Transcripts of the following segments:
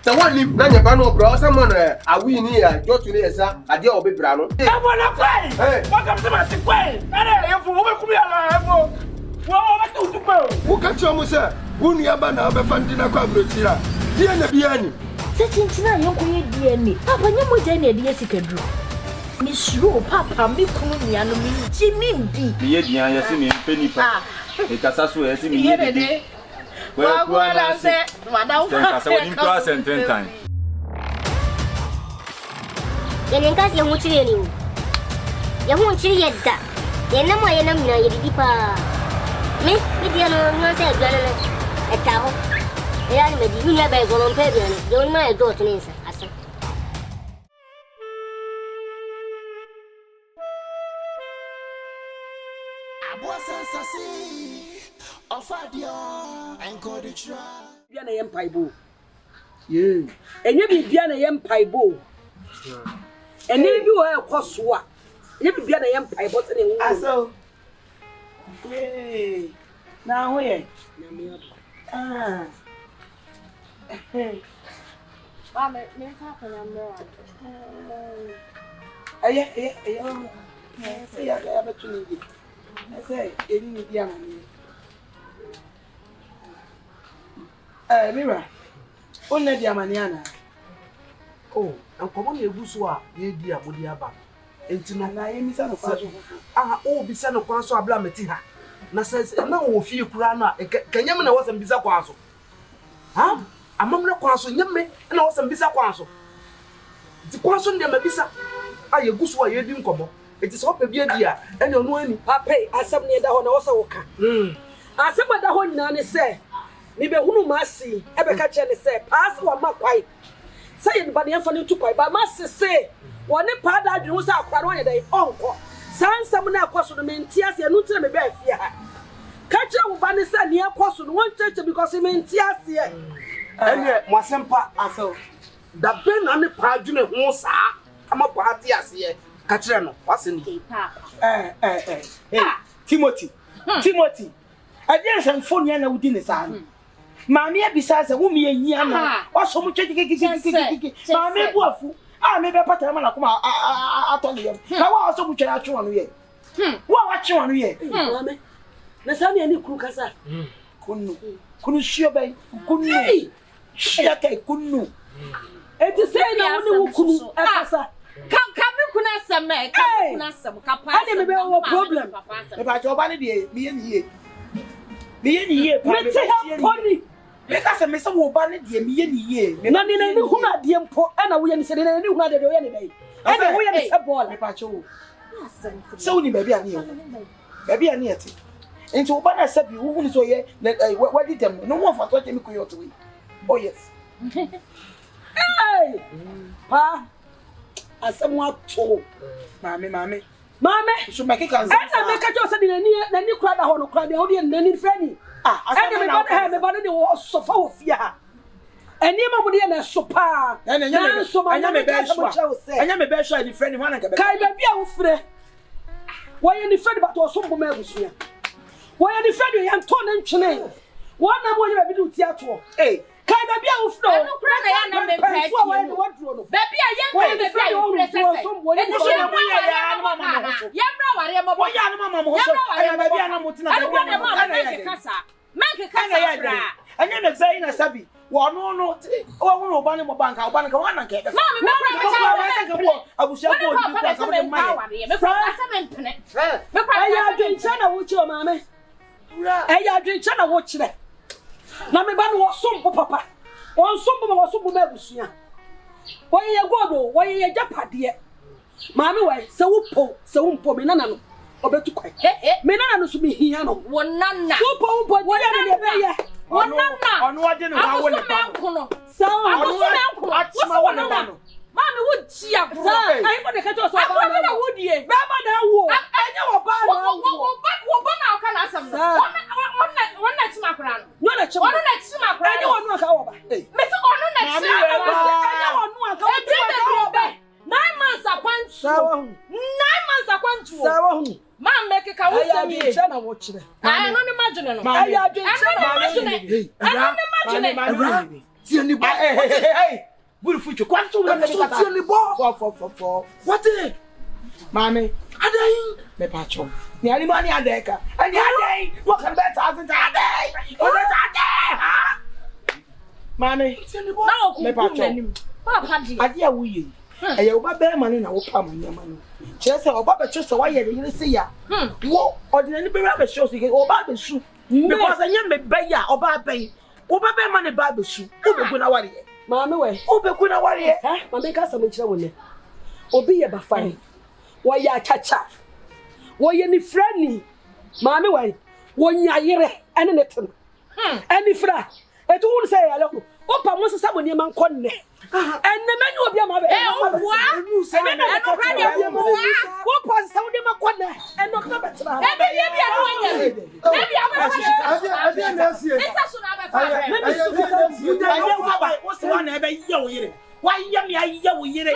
The one you bring a banner, bro, someone I win here, go to the Esa, a deal of Brano. I want to play. Welcome to my way. I am for what we are. Who can show me, sir? Who near Banner, Fandina Quabrutia? Dear Nabiani. Such in China, you can dear me. Papa, you would any idea you can do. Miss Ru, Papa, me coming and me, Jimmy D. Yes, I see me penny. Because that's where I see me every well, I said, Madame, I saw him twice and 10 times. Then cause you want you. You won't see yet that. You know my enemy, you deeper. Me, you know, say, a cow. The animal, you never go on pavilion. Don't mind go to me, sir. Biana yem paibo. Yeah. Enye bi biana yem paibo. Ene bi wo ekoso a. Enye bi biana yem paibo se ne wu. Aso. Yeah. Na ho ye. Ah. Ba me fa ko na mo. Aye. Say ya betu ni bi. Say eni ni bi amani. Mira. Only the Amaniana. Oh, and come on, you go so a ye dear body aba. Entina Na ye misa no kwaso. ah oh bisa no kwaso abla meti ha. Na says na wo fie kura na kanyam na wasam bisa kwaso. Ha? Amam na kwaso nyame na wasam bisa kwaso. Ti kwaso ndem bisa. Ah ye gu so a ye di nkomo. Eti so pa bia dia ene onu ani. Papa, asem ne da ho na wo se wo ka. Asem da ho nyina ne se. Ni be hunu masi ebe ka che ne se pass wa makwai say ni ba ne fa ne tu kwai ba masi se woni pa da adwenu se akwara won dey onko sansam na akoso no mentia se anu tire me be afia ha ka che wo ba ne se ne akoso no won cheche because mentia se Ene mo asempa aso. Da ben na ne pa adwene ho saa ama pa ate ase ka kire no wase ni. Timothy. Adian some phone ya na wudi ne sa. Maami ebisa se wo me anyia na. Oso mu twekiki. Maami buafu. Ah me be patara ma na kuma atole yem. Na wa oso mu twere atwe wonu ye. Wa twe wonu ye. Maame. Na sa me ani kuru kasa. Kunu shio bai. Kunu. Shia kai kunu. Eti say na woni wo kunu akasa. Come, kuna same, kuna same, kapa. Ade me be wo problem. E ba jo ba ne de me ye ni ye. Me ti ha poni. Because I miss a woman, dear me, ye. Nani na ni huna die mpo na wo ye ni se na ni huna de wo ye ni dai. Ade wo ye ni se ball me pa cho. So ni baby ani e. Baby ani ete. Enti wo ba na sabi wo hunu so ye what did them no one for to me koyo to we. Oh yes. Hey! Pa. Asemwa to. Mame. So make kan say. Ena make ka say na ni kura da ho no kura de ho de na ni frani. Ade me ba de wo sofa wo fia ha. Eni ma mo de na sopa. Anya me be sure ni frani wana ka be. Kai ba bia wo frɛ. Wo ye ni frani ba to so mboma abusua. Wo ye ni frani ya nto na ntwene. Wo na mo ye ba bi du ti ato. Kai ba bia wo frɛ. Anu kura na ya na me pɛ ti. Baby a ye me be bia wo frɛ sese. Eti she mo ya na mama mo. Ya bra ware mo. Wo ya na mama mo so. Aya ba bia na mo tina ba bia na mo. Make kasa bra. Anya na zai na sabi. Wo no wo ba ne mo banka wana nke. Mama me bra ka abusia ko bi ko ka mo mai. Me kasa me mpene. Me Aya adwencha na wo chi o maame. Aya adwencha na wo chire. Na me ba no wo sompo papa. Wo sompo ma abusua. Wo ye godo, wo ye japade. Maame wai se wo mpo me nana no. Obetu kwai. Me nana no so me hia no. Wo nana. Wo ya na be ye. Wo nana. Ono ade no ha wo le pa. Sa atima wo le pa no. Mami wo chia bro. Ai for the catch us about. Akwa na wo die. Baba na wo. Anya wo ba na wo. Wo ba na aka na asam no. Wonna tima kra no. No na chima. Ono na tima kra. Anya wo no aka wo ba. Me so ono na tima kra. Anya wo no aka wo ba. 9 months akwantu. Sawa hu. 9 months akwantu. Sawa hu. Man make ka wo sami. Aya adwencha na wo chire. Ai no ni magine no. Aya adwencha na wo chire. Ai no ni magine. Tieni ba. Hey. Beautiful you. Kwanto we make So tieni ba. For. What eh? Mami. Adai. Me pacho. Ni ani mani adeka. Ani adai. What can bet thousand adai? O bet adai. Ha? Mami. Tieni ba. Na Me pacho. Papa di. Ade a wuyi. Eye oba be ma na wo pa ma nyama no. Kire se oba be twese wa ye de se ya. Wo ordinary be ra be show so oba be su. Because anya me be ya oba be. Oba be ma ne ba be su. Obe go na ware. Maame we. Obe go na ware. Maame ka sa mo kire wo ne. Obi ye ba fine. Wo ya chacha. Wo ye ni frani. Maame we. Wo nya yere ene ne ten. Eni fra. Etu wo se ya lo. Opa mo se sa mo ne man konne. Enne menu obi ama be. Owa. Se me na ka de mo. Wo pa se wo de ma konne. Eno ka betra. Ebe ye bi anu anya. Ebi ama. Ade na asie. Esa so na be fa. Anya wo ba wo se wa na ebe ye wo yire. Wa ye me aye wo yire. E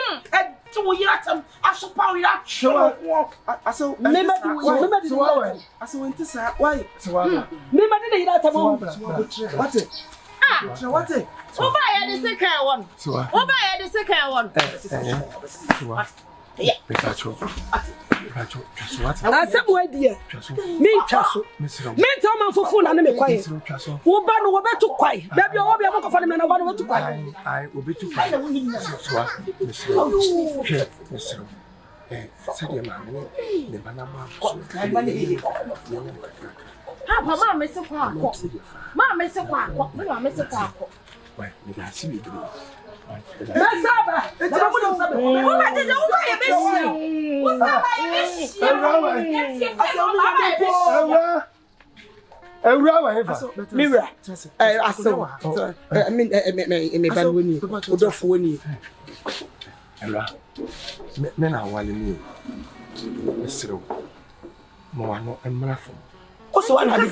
wo yire atam asopa wo yire atwo. Aso. Me ma di wo. Aso wenti sa. Why? Sawa. Me ma di yire atam. What? What? Oba ye de second one. Oba ye de second one. Asem wa die. Me twaso. Me nta man fufu na me kwaye. Wo ba no wo betu kwaye. Da bia wo bia mo kofa ne na wo betu kwaye. Ai obetu kwaye. Mesro. Sadia ma ne bana ma. Papa ma me se kwa akọ. Ma me se kwa akọ. Ma me se kwa akọ. Why? Me ga si me duro. Saba. Da mo no saba. Wo ba de wo ba ye be shi. Wo saba ye be shi. Ewurama hefa. Mira. Aso. Me ban woni. Odofo woni. Ewura. Me na wale ni. Mesro. Mo wa no emrafo. Oso wa na bi.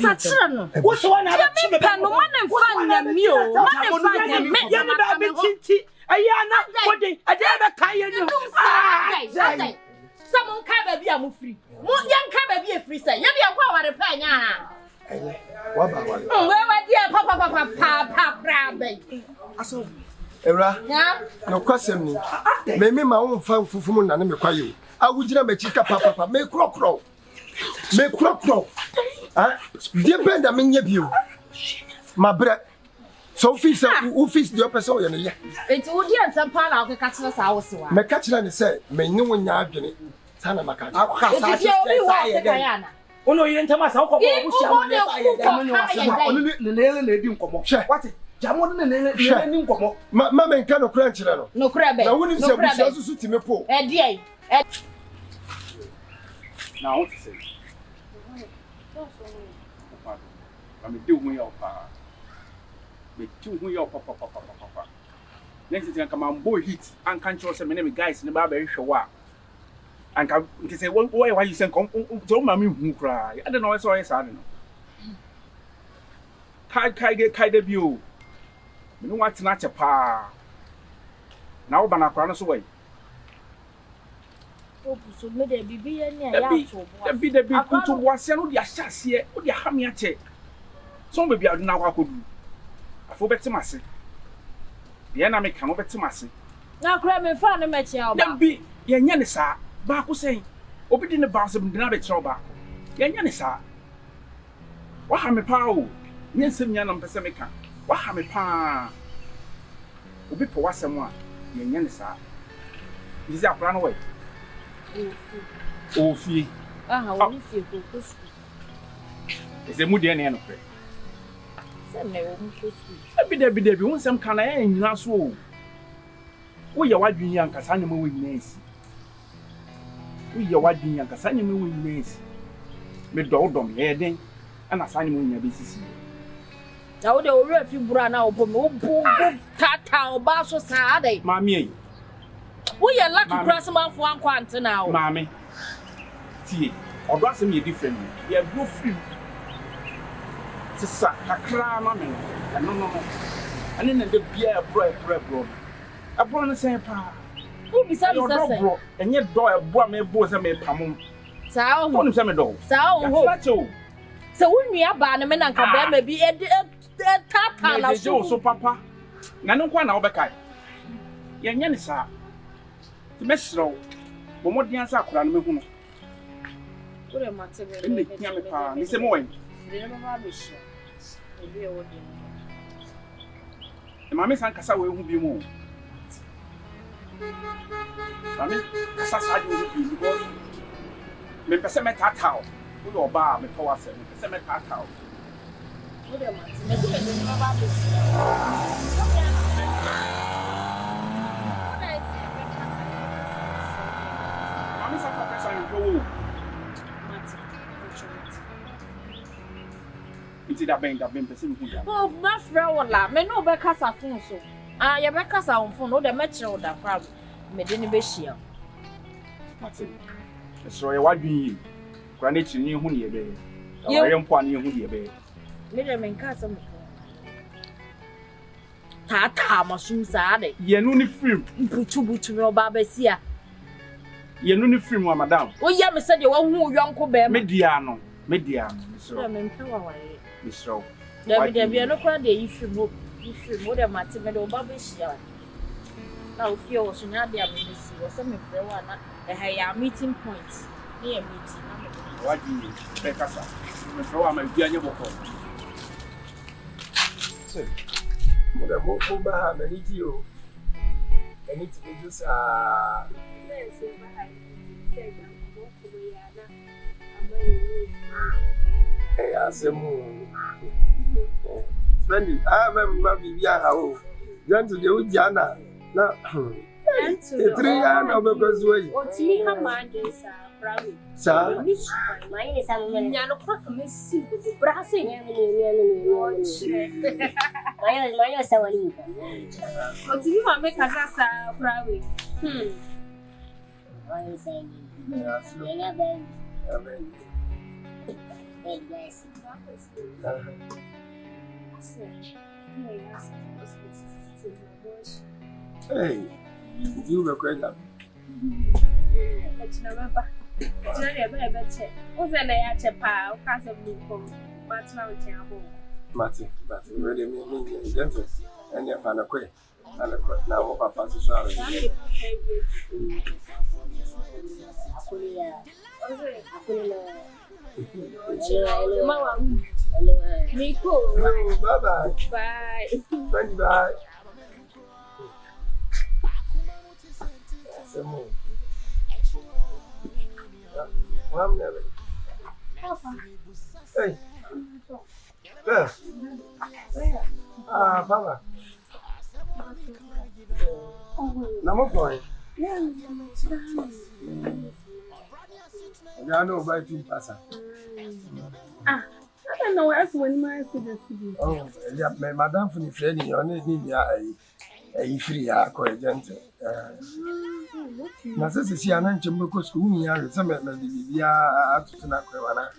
Oso wa na bi. Me pa no man fa nya mi o. Man fa nya mi. Ya me ba be tinti. Ayana wodi. Ade be kan ye ni. Some ka ba bi amufri. Mo yan ka ba bi efri say. Ya bi akwa ware pa nya ha. Wa ba wale. We dia papa bra be. Aso. Ewura. Ya. No kwasem ni. Me ma wo mfa fufumu na ne me kwaye o. Awugira machi ka papa me krokro. Me krokro. Ah, die benda me nya bio. Mabre. So office the person ye ne ye. Enti wo dia nsampa na wo ka kire sa wo se wa. Me ka kire ne say me nyi wo nya adwene. Sana maka. Akasa se ye de. Ono yire ntama sa ko bo busia mo ne sa ye de. Ono ne edi nkomo. What? Jamo ne ni nkomo. Ma me nka no kura nkire no. No kura be. Na woni se busia susu time po. E die. Na what say? Me do hu yo pa. Me do hu yo papa. Next thing come on boy hit and can't show some me guys in the bar be show wa. And can say why you say come to mama hu cry. I don't know so yes I don't know. Kai debut. Me no want na che pa. Na wo bana kwa no so way. So me de bibi ya ni ya to bo. Debi kutu boase no dia hyase o dia ha me ache. So be bia na kwa kodu. Afo beti mase. Ye na me kan beti mase. Na kura me fa ne me che oba. Debi ye nya ne sa. Ba ko sei. Obi di ne ba se bina be che oba. Ye nya ne sa. Wa ha me pa o. Nye nsem nya na mpese me kan. Wa ha me pa. Obi po wasem a ye nya ne sa. Dizi akura no we. Ofi. Woni fie ko su. Ese mu de ne no pre. Se me wo mu ko su. Debi won sem kan na ye nyina so o. Wo ye wadwun yan kasa nyem wo nyina esi. Wo ye wadwun yan kasa nyem wo nyina esi. Me do ye den ana sa nyem nyina be sisi. Na wo de wo re fi bura na wo bo me wo bo tata o ba so sa adai. Mami e. Wo ye lucky cross man fo anko ante na wo. Mami. Tie. Odo asem ye different. Ye go free. Sisa kakra ma me. No. Ani na de bia bro. Abro no sen pa. Wo bisa say. Bro, enye do ebo me bo se me pamom. Sa o. Wonu se me do. Sa o ho. Se wo nua ba ne me na nka ba ma bi tata na so. So papa. Na no kwa na obeka. Ye nya ne sa. Ti mesrew. Bo modin asa akora no mehu no. Ore matebe. Enne tia me pa. Ni se mo wen. Ne mama be shi. Ebi e wodi. E mama san kasa we hu bi mu. Mami kasa sa di hu bi because me pese me tatao. Wo yo ba me power se me pese me tatao. Ore matebe. Ne mama be shi. Mami sa kasa yo go. It's that bang person who. Oh, my friend, wala. Me no be kasa phone so. Ah, ye be kasa on phone. No, de me chere da crab. Me de ni be shia. Martin. So ye wadwin. Kura na chiri hu ne ye be. Ye mpo ane hu ne be. Me de me kasa me. Ta ma su sa de. Ye no ni film. Butu me oba be sia. Ye no ni film wa madam. O ya me se de wo hu yonko be me. Media no. So. Me mpa wa waye. So. There no kwa de if you de mate me de oba be shia. Na o fie o so nya de abesi o se me frɛ wa na ya meeting point. Na ya meeting na me. Wadi be kasa. Me frɛ wa ma bia nye bɔkɔ. So. Mo da mo ba ha mani ti o. Mani ti be just Hey, asemu. Spendi, remember bibia ha o. Jantu de ujana. Na. Etria na because way. Otimi ha manje sa brawe. Sa. Mãe, ele sabe mesmo. Nya no kwa me si brase. Mãe, eu sou ali. Otimi ma me kasa sa brawe. Mãe, sei. Yes. Ele é bem. Amen. Ele desce. Hey, you were quite up. Mati, really mean gentle. And your fan of quay. And a cut now, Papa to sorry. Bye-bye. Bye. Bye-bye. Semua. Mam never. Hey. Papa. Namo koi. Ya no buy two pasa. I don't know what's when my students do. Oh, yeah, my madam for the friend, you only need a free agent. Na sisi si ana nchembe ko school ya re se me bibia atutu na kwewana.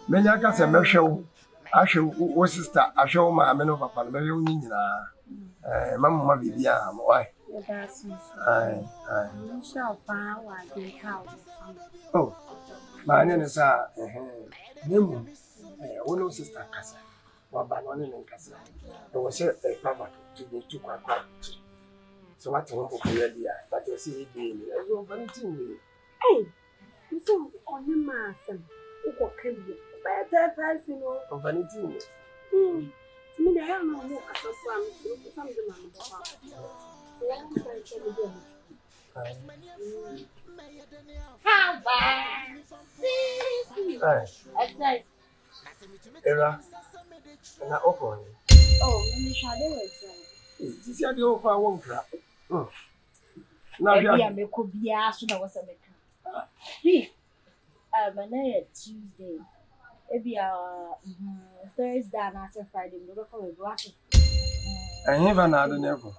Menya ka se mehwe wo ahwe wo sister ahwe wo ma me no papa no mehwe wo nyina. Mama bibia mo why? Ai. Oh. Ma anya ne sa nemu wo no sister kasa. Wa ba no ne kasa. E wo se papa to kwa. So what you want to do, but you see it being a funny thing. Hey, you saw on your master. What can be better person or Funny thing. To me, I don't know what some of Hey, Era, and I open. Oh, let me try it. This is the offer one crap. Now, I could be asked to know what's a bit. My Tuesday. Maybe Thursday and after Friday, we'll go for a black. I never know never.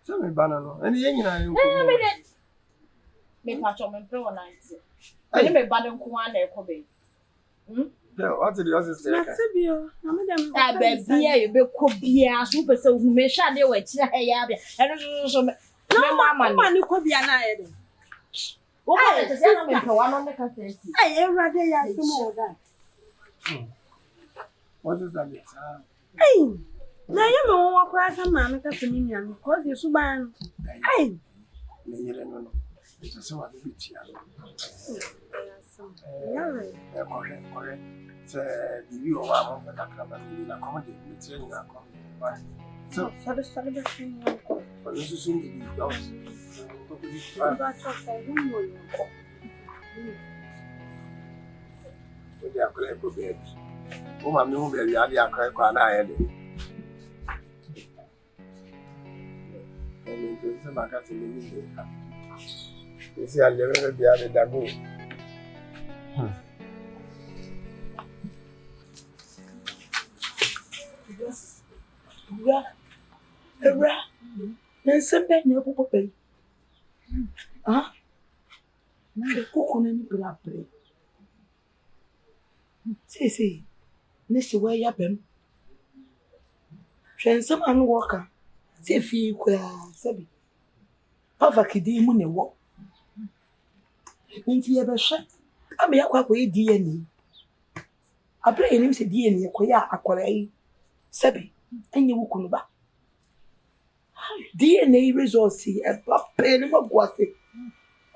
Tell me, banana, and the young I make my chum and pro night. I am a banana coin there, Kobe. What did you say? Baby, you could be a super so who may share their way. And so, no, Mamma, you could be an iron. What is the one on the cafe? I am rather more than. What is that? Hey, now you know what class a man can see me and cause you so bad. Hey, no. It's so a bit here. Correct. So, the view of our mother can accommodate material. So, but this is soon to be yours. They are great baby. Woman, no baby, I are crack on I had it. I mean, to some magazine in the you see, I never be added that go. Ewura, nsɛmbe na ɛkɔkɔ pɛyi. Na ɛkɔkɔ na ni brabere. Sese, ne se wa ya bɛm. Hwɛ nsɛm anu wɔka. Se fi kwa sɛbi. Papa kidi mu ne wɔ. Nti ye bɛhwɛ. Ame yakɔ akɔ di ani. Abere enim se di ani yakɔ ya akɔra yi. Sɛbi, enye wo kunu ba. DNA results e ba pe ni Akwasi.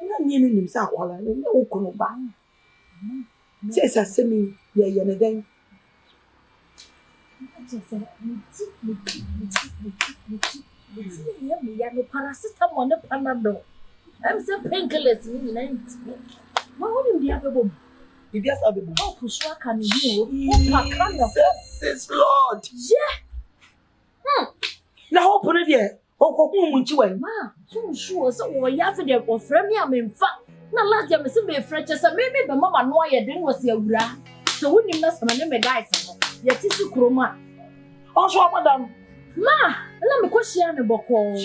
Na ni nim sa akwala ni wo kunu ba. Se sa semi ye ne den. Ya no paracetamol ne panadol. I'm say painkillers ni na nti. Ma woni ndi abebo. Bibi asa abebo. O pusu aka ni o. O pa kana. Yes, Lord. Yeah. Na hope no de okoku mu nchi wan. Ma, so sure so wo ya fe de ofra mi amemfa. Na last year me se be fresh so me be mama no aye den was Ewura. So wonim na sama ne me guys no. Ye tisi kroma. Onso amadam. Ma, na me kwahia ne boko.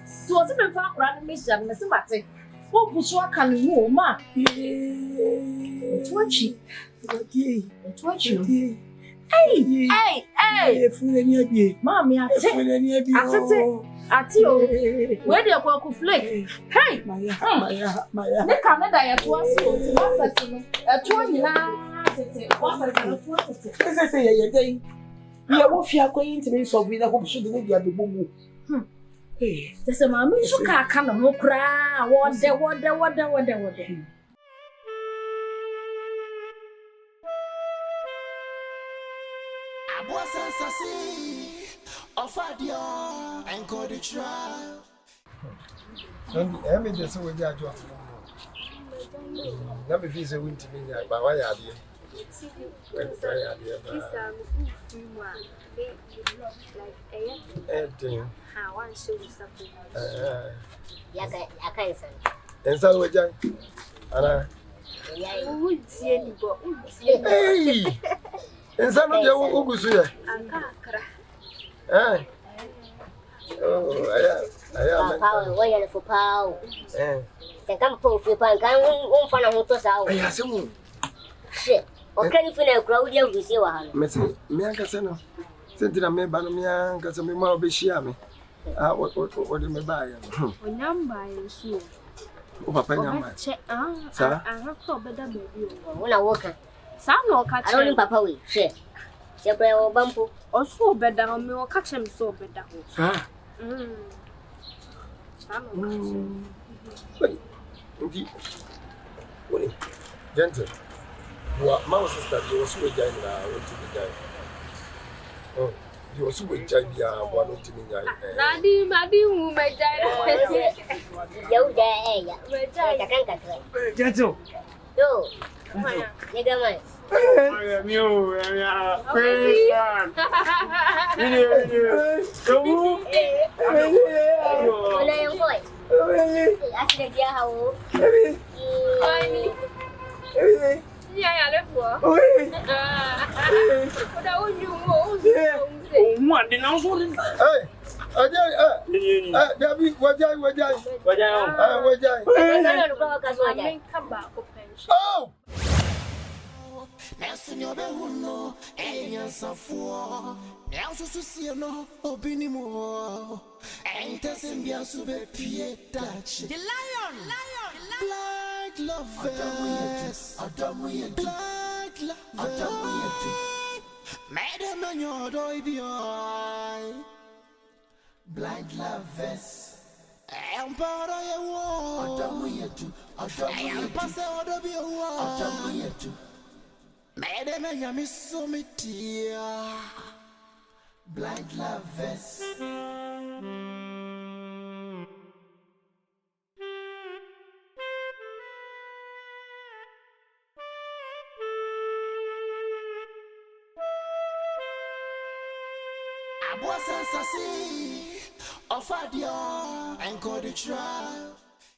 So o se me fa akra me hia me se mate. Wo pusu aka ni wo ma. Twachi. Twachi. Hey. Efune ni abi. Mami ate. Efune ni abi. Ate o. We dey kwaku flake. Hey. Maya. Ne Canada ya to aso o ti masa no. Eto nyina tete. Wasa tete. Say ye dey. We wo fi akoyi ntimi so bi na ko so de dia be bomu. Tese mami so ka aka na ho kra. Wode. And me just with your job. Let me visit with me, but why are you? And so we just Anna. Hey! And some of your Ugusu. I am power, why for power? They come for you, pan can find a motor out. I assume. Shit. What can you feel a crowd? You see what? Messi, Miancasano. Sentina me Banamia, Casamima Beshiami. What do you buy? When I'm buying shoe. Oh, Papa, Check, sir. I have to better baby. When I walk, Some no catch. I don't Papa we shit. Separate or bumpo. Or so better on me or catch him so better. Ah. Wait, indeed. Willie, gentle. What my sister, you was with Jane, went to the guy. Oh, you was with Jane, one to me. Daddy, who may die. You there, I can't cut it. Gentle. Yo, nigga, man. Oh! Nelson Yobehuno, Enyansa for Nelson Susiano, Obinimo, and Tessimbia Sube Pietach. The lion, black lovers, black lovers, Madam on your doy, blind lovers. I am part of your war. I am past out of your war. Madam, I am so dear. Blind lovers. I was a sassy of a dear and called the trial.